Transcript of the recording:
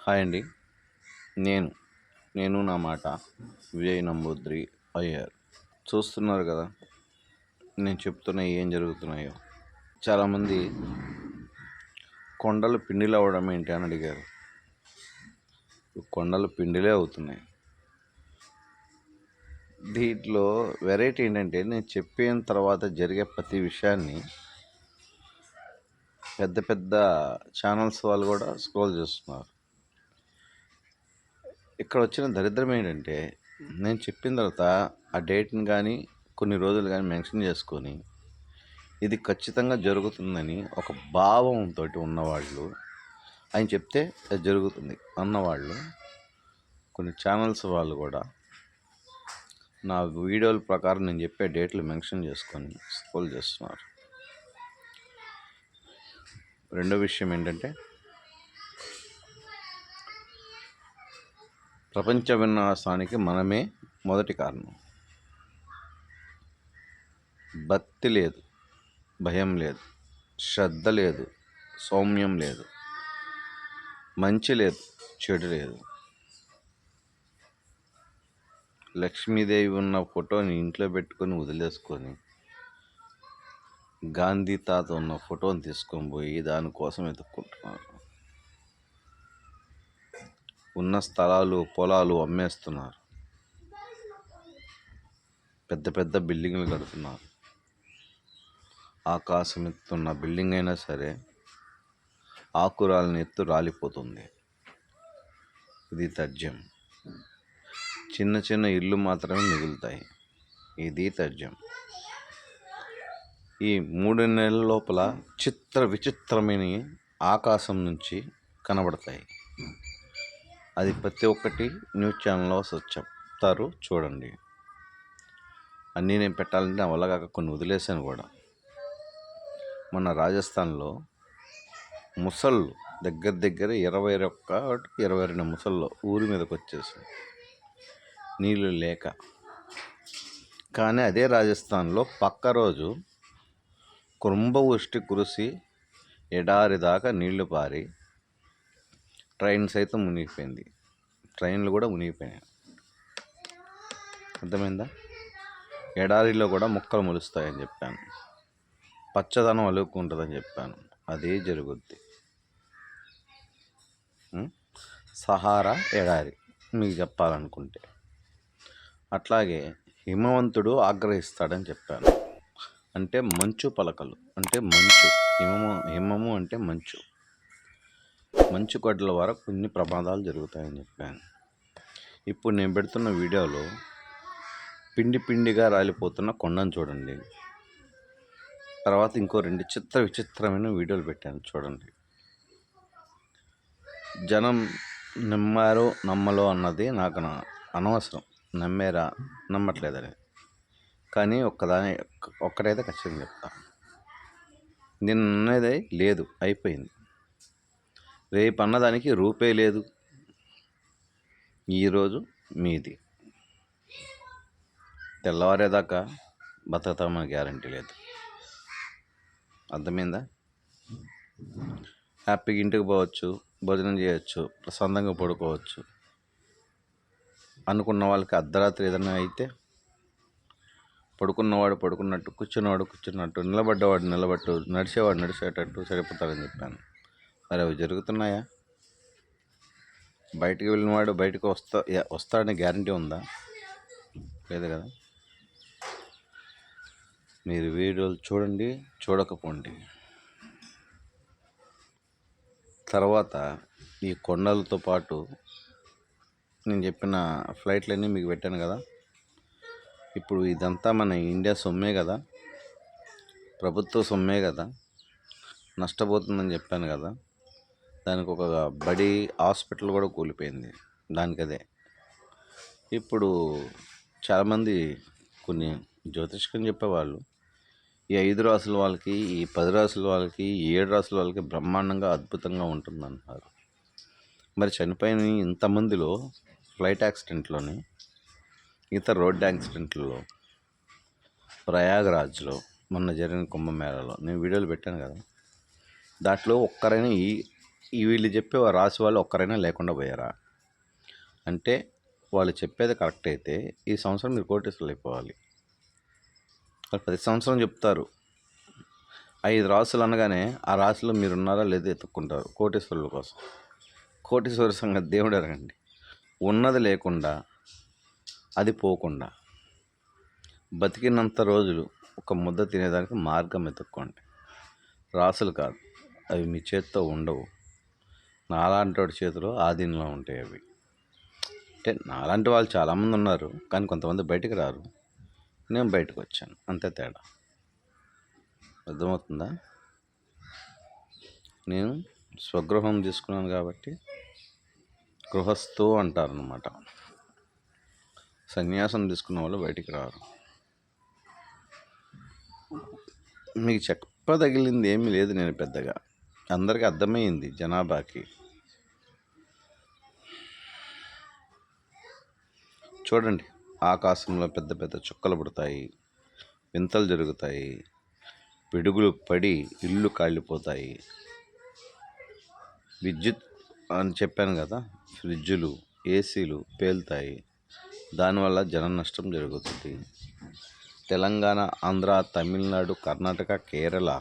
Hi అండి. నేను నేను నా మాట విజయ్ నంబూద్రి అయ్యర్. చూస్తున్నారు కదా నేను చెప్తున్న ఏం జరుగుతున్నాయో. చాలామంది కొండలు పిండిలు అవ్వడం ఏంటి అని అడిగారు. కొండలు పిండిలే అవుతున్నాయి. దీంట్లో వెరైటీ ఏంటంటే నేను చెప్పిన తర్వాత జరిగే ప్రతి విషయాన్ని పెద్ద పెద్ద ఛానల్స్ వాళ్ళు కూడా స్క్రోల్ చేస్తున్నారు. ఇక్కడ వచ్చిన దరిద్రం ఏంటంటే నేను చెప్పిన తర్వాత ఆ డేట్ని కానీ కొన్ని రోజులు కానీ మెన్షన్ చేసుకొని ఇది ఖచ్చితంగా జరుగుతుందని ఒక భావంతో ఉన్నవాళ్ళు, ఆయన చెప్తే అది జరుగుతుంది అన్నవాళ్ళు, కొన్ని ఛానల్స్ వాళ్ళు కూడా నా వీడియోల ప్రకారం నేను చెప్పే డేట్లు మెన్షన్ చేసుకొని స్క్రోల్ చేస్తున్నారు. రెండో విషయం ఏంటంటే ప్రపంచ వినాశానికి మనమే మొదటి కారణం. భక్తి లేదు, భయం లేదు, శ్రద్ధ లేదు, సౌమ్యం లేదు, మంచి లేదు, చెడు లేదు. లక్ష్మీదేవి ఉన్న ఫోటోని ఇంట్లో పెట్టుకొని వదిలేసుకొని గాంధీ తాత ఉన్న ఫోటోని తీసుకొని పోయి దానికోసం వెతుక్కుంటున్నారు. ఉన్న స్థలాలు పొలాలు అమ్మేస్తున్నారు. పెద్ద పెద్ద బిల్డింగ్లు కడుతున్నారు. ఆకాశం ఎత్తున్న బిల్డింగ్ అయినా సరే ఆకురాలని ఎత్తు రాలిపోతుంది. ఇది తథ్యం. చిన్న చిన్న ఇళ్ళు మాత్రమే మిగులుతాయి. ఇది తథ్యం. ఈ 3 నెలల లోపల విచిత్రమైన ఆకాశం నుంచి కనబడతాయి. అది ప్రతి ఒక్కటి న్యూస్ ఛానల్లో చెప్తారు, చూడండి. అన్నీ నేను పెట్టాలంటే నా వల్ల కాక కొన్ని వదిలేసాను కూడా. మన రాజస్థాన్లో ముసళ్ళు దగ్గర 22 ముసళ్ళు ఊరి మీదకి వచ్చేసి నీళ్ళు లేక. కానీ అదే రాజస్థాన్లో పక్క రోజు కుంభవృష్టి కురిసి ఎడారి దాకా నీళ్లు పారి ట్రైన్ సైతం మునిగిపోయింది. ట్రైన్లు కూడా మునిగిపోయాయి. అర్థమైందా? ఎడారిలో కూడా మొక్కలు మొలుస్తాయని చెప్పాను. పచ్చదనం అలుక్కుంటుందని చెప్పాను. అదే జరుగుద్ది. సహారా ఎడారి మీకు చెప్పాలనుకుంటే. అట్లాగే హిమవంతుడు ఆగ్రహిస్తాడని చెప్పాను. అంటే మంచు పలకలు, అంటే మంచు. హిమము అంటే మంచు. మంచు గడ్డల వరకు కొన్ని ప్రమాదాలు జరుగుతాయని చెప్పాను. ఇప్పుడు నేను పెడుతున్న వీడియోలో పిండిగా రాలిపోతున్న కొండను చూడండి. తర్వాత ఇంకో 2 విచిత్రమైన వీడియోలు పెట్టాను, చూడండి. జనం నమ్మారో నమ్మలో అన్నది నాకు అనవసరం. నమ్మారా నమ్మట్లేదని. కానీ ఒక్కటైతే ఖచ్చితంగా చెప్తా. నేను అన్నది లేదు, అయిపోయింది. రేపు అన్నదానికి రూపే లేదు. ఈరోజు మీది. తెల్లవారేదాకా బతుకుతామని గ్యారంటీ లేదు. అర్థమైందా? హ్యాపీగా ఇంటికి పోవచ్చు, భోజనం చేయొచ్చు, ప్రశాంతంగా పడుకోవచ్చు. అనుకున్న వాళ్ళకి అర్ధరాత్రి ఏదైనా అయితే పడుకున్నవాడు పడుకున్నట్టు, కూర్చున్నవాడు కూర్చున్నట్టు, నిలబడ్డవాడు నిలబట్టు, నడిచేవాడు నడిచేటట్టు సరిపోతారని చెప్పాను. మరి అవి జరుగుతున్నాయా? బయటికి వెళ్ళినవాడు బయటకు వస్తాడని గ్యారంటీ ఉందా? లేదు కదా. మీరు వీడియోలు చూడండి, చూడకపోండి. తర్వాత ఈ కొండలతో పాటు నేను చెప్పిన ఫ్లైట్లన్నీ మీకు పెట్టాను కదా. ఇప్పుడు ఇదంతా మన ఇండియా సొమ్మే కదా, ప్రభుత్వ సొమ్మే కదా. నష్టపోతుందని చెప్పాను కదా. దానికి ఒక బడి హాస్పిటల్ కూడా కూలిపోయింది దానికదే. ఇప్పుడు చాలామంది కొన్ని జ్యోతిష్కం చెప్పేవాళ్ళు ఈ 5 రాసుల వాళ్ళకి, ఈ 10 రాసుల వాళ్ళకి, ఈ 7 రాసుల వాళ్ళకి బ్రహ్మాండంగా అద్భుతంగా ఉంటుందంటున్నారు. మరి చనిపోయిన ఇంతమందిలో ఫ్లైట్ యాక్సిడెంట్లోని, ఇతర రోడ్ యాక్సిడెంట్లలో, ప్రయాగరాజ్లో మొన్న జరిగిన కుంభమేళాలో నేను వీడియోలు పెట్టాను కదా. దాంట్లో ఒక్కరైనా ఈ వీళ్ళు చెప్పే రాసి వాళ్ళు ఒక్కరైనా లేకుండా పోయారా? అంటే వాళ్ళు చెప్పేది కరెక్ట్ అయితే ఈ సంవత్సరం మీరు కోటీశ్వరులు అయిపోవాలి. వాళ్ళు ప్రతి సంవత్సరం చెప్తారు. 5 రాసులు అనగానే ఆ రాశిలో మీరున్నారా లేదో ఎత్తుక్కుంటారు కోటీశ్వరుల కోసం. కోటీశ్వర సంగతి దేవుడు ఎరగండి. ఉన్నది లేకుండా అది పోకుండా బతికినంత రోజులు ఒక ముద్ద తినేదానికి మార్గం ఎత్తుక్కోండి. రాసులు కాదు, అవి మీ చేతితో ఉండవు. నాలాంటి వాడి చేతిలో ఆధీనంలో ఉంటాయి అవి. అంటే నాలాంటి వాళ్ళు చాలామంది ఉన్నారు, కానీ కొంతమంది బయటికి రారు. నేను బయటకు వచ్చాను, అంతే తేడా. అర్థమవుతుందా? నేను స్వగృహం తీసుకున్నాను కాబట్టి గృహస్థు అంటారనమాట. సన్యాసం తీసుకున్న వాళ్ళు బయటికి రారు. మీకు చెప్పదగిలింది ఏమీ లేదు. నేను పెద్దగా అందరికీ అర్థమైంది జనాభాకి. చూడండి, ఆకాశంలో పెద్ద పెద్ద చుక్కలు పుడతాయి, వింతలు జరుగుతాయి, పిడుగులు పడి ఇల్లు కాలిపోతాయి. విద్యుత్ అని చెప్పాను కదా, ఫ్రిడ్జులు, ఏసీలు పేలుతాయి. దానివల్ల జన నష్టం జరుగుతుంది. తెలంగాణ, ఆంధ్ర, తమిళనాడు, కర్ణాటక, కేరళ